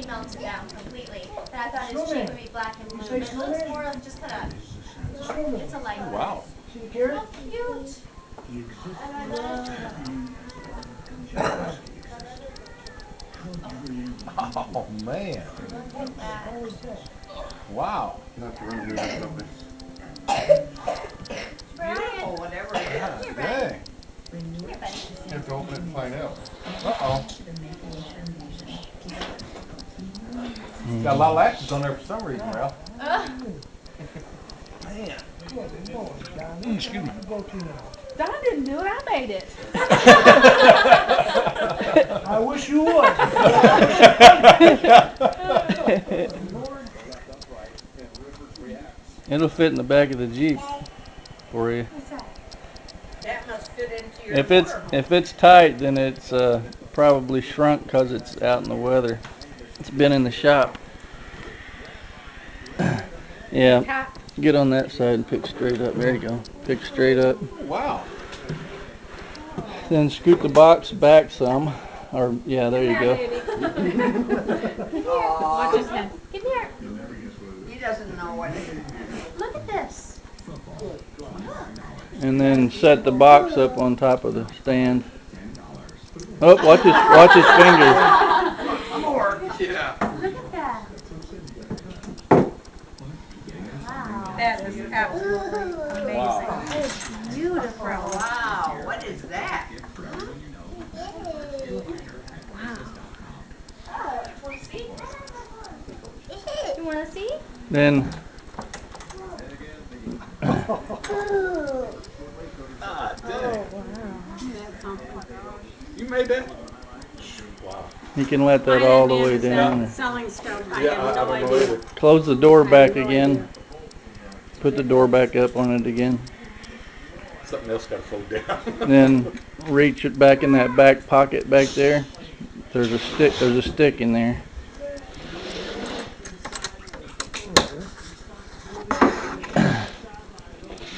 he melted down completely. And I thought his cheek would be black and blue. But it looks more of just kind of, it's a light. Wow. See the carrot? How cute. And I love Oh, man. Look at that. Wow. Not to run into something. Beautiful, whatever it is. Here, Dang. Here, buddy. You have to open it and find out. Uh-oh. Got a lot of latches on there for some reason, Ralph. Man. Excuse me. Don didn't do it, I made it. I wish you would. It'll fit in the back of the Jeep for you. That must fit into your If it's tight, then it's probably shrunk because it's out in the weather. It's been in the shop. Yeah. Get on that side and pick straight up. There you go. Pick straight up. Wow. Then scoot the box back some. Or yeah, there you go. Watch his Come here. He doesn't know what it is. Look at this. And then set the box up on top of the stand. Oh, watch his fingers. Yeah. Look at that. Wow. That is absolutely amazing. Wow. That is beautiful. Wow, what is that? Want to see? You want to see? Then Ah, dang. You made that? Wow. you can let that all the way down. Selling stuff. Yeah, I don't know either. Close the door back again. Put the door back up on it again. Something else got to fold down. Then reach it back in that back pocket back there. There's a stick in there.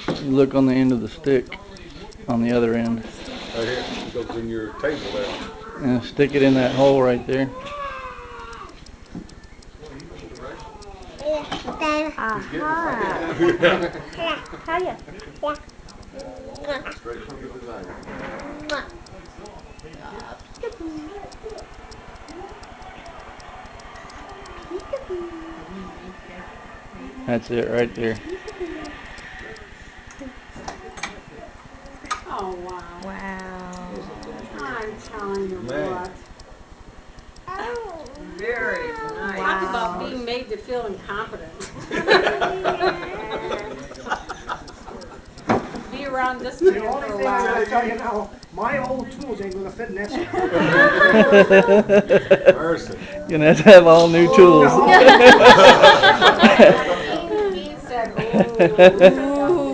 You look on the end of the stick on the other end. Right here. It goes in your table there. And stick it in that hole right there. Hiya. That's it right there. Oh, wow. Wow. I'm telling you Man. what. Very nice. Talk about being made to feel incompetent. Be around this The man only for a thing I while. gotta tell you now, my old tools ain't gonna fit in this. Mercy. You're gonna have to have all new tools. He said, ooh.